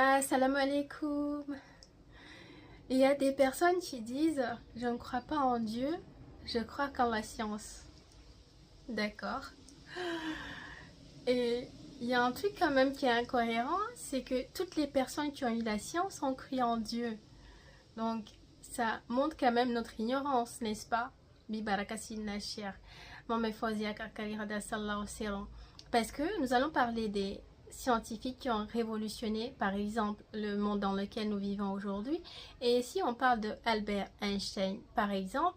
Assalamu alaikum. Il y a des personnes qui disent je ne crois pas en Dieu, je crois qu'en la science. D'accord. Et il y a un truc quand même qui est incohérent, c'est que toutes les personnes qui ont eu la science ont cru en Dieu. Donc ça montre quand même notre ignorance, n'est-ce pas? Parce que nous allons parler des scientifiques qui ont révolutionné, par exemple, le monde dans lequel nous vivons aujourd'hui. Et si on parle de Albert Einstein, par exemple,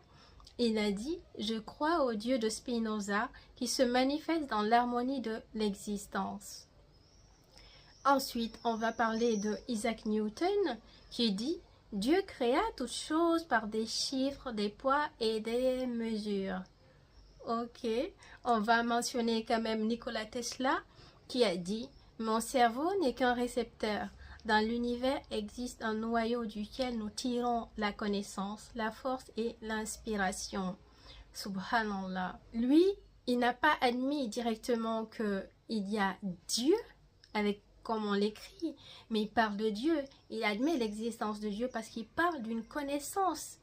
il a dit « Je crois au Dieu de Spinoza qui se manifeste dans l'harmonie de l'existence ». Ensuite, on va parler de Isaac Newton qui dit « Dieu créa toutes choses par des chiffres, des poids et des mesures ». Ok, on va mentionner quand même Nikola Tesla qui a dit « Mon cerveau n'est qu'un récepteur. Dans l'univers existe un noyau duquel nous tirons la connaissance, la force et l'inspiration. » Subhanallah. Lui, il n'a pas admis directement qu'il y a Dieu, avec comme on l'écrit, mais il parle de Dieu. Il admet l'existence de Dieu parce qu'il parle d'une connaissance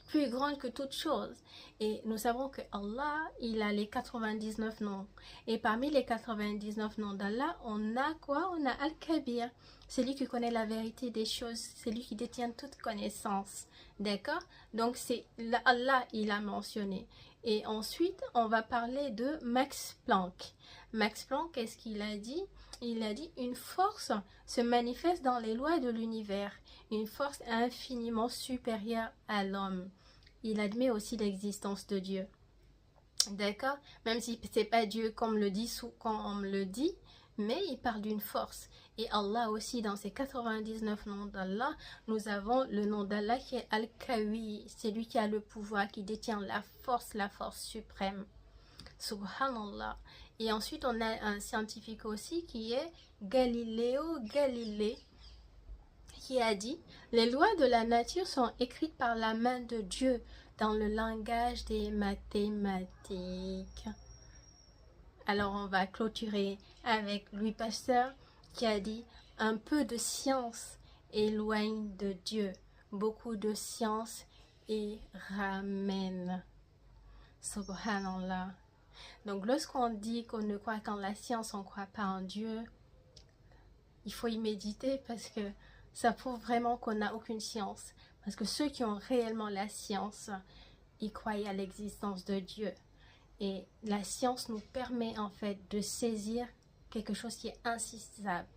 plus grande que toute chose. Et nous savons que Allah, il a les 99 noms. Et parmi les 99 noms d'Allah, on a quoi? On a Al-Kabir. C'est lui qui connaît la vérité des choses. C'est lui qui détient toute connaissance. D'accord? Donc, c'est Allah, il a mentionné. Et ensuite, on va parler de Max Planck. Max Planck, qu'est-ce qu'il a dit? Il a dit, une force se manifeste dans les lois de l'univers. Une force infiniment supérieure à l'homme. Il admet aussi l'existence de Dieu. D'accord? Même si ce n'est pas Dieu comme on le dit, mais il parle d'une force. Et Allah aussi, dans ses 99 noms d'Allah, nous avons le nom d'Allah qui est Al-Kawi. C'est lui qui a le pouvoir, qui détient la force suprême. Subhanallah. Et ensuite, on a un scientifique aussi qui est Galileo Galilei, qui a dit « Les lois de la nature sont écrites par la main de Dieu dans le langage des mathématiques. » Alors on va clôturer avec Louis Pasteur qui a dit « Un peu de science éloigne de Dieu, beaucoup de science y ramène. » Subhanallah. Donc lorsqu'on dit qu'on ne croit qu'en la science, on ne croit pas en Dieu, il faut y méditer parce que ça prouve vraiment qu'on n'a aucune science. Parce que ceux qui ont réellement la science, ils croient à l'existence de Dieu. Et la science nous permet en fait de saisir quelque chose qui est insaisissable.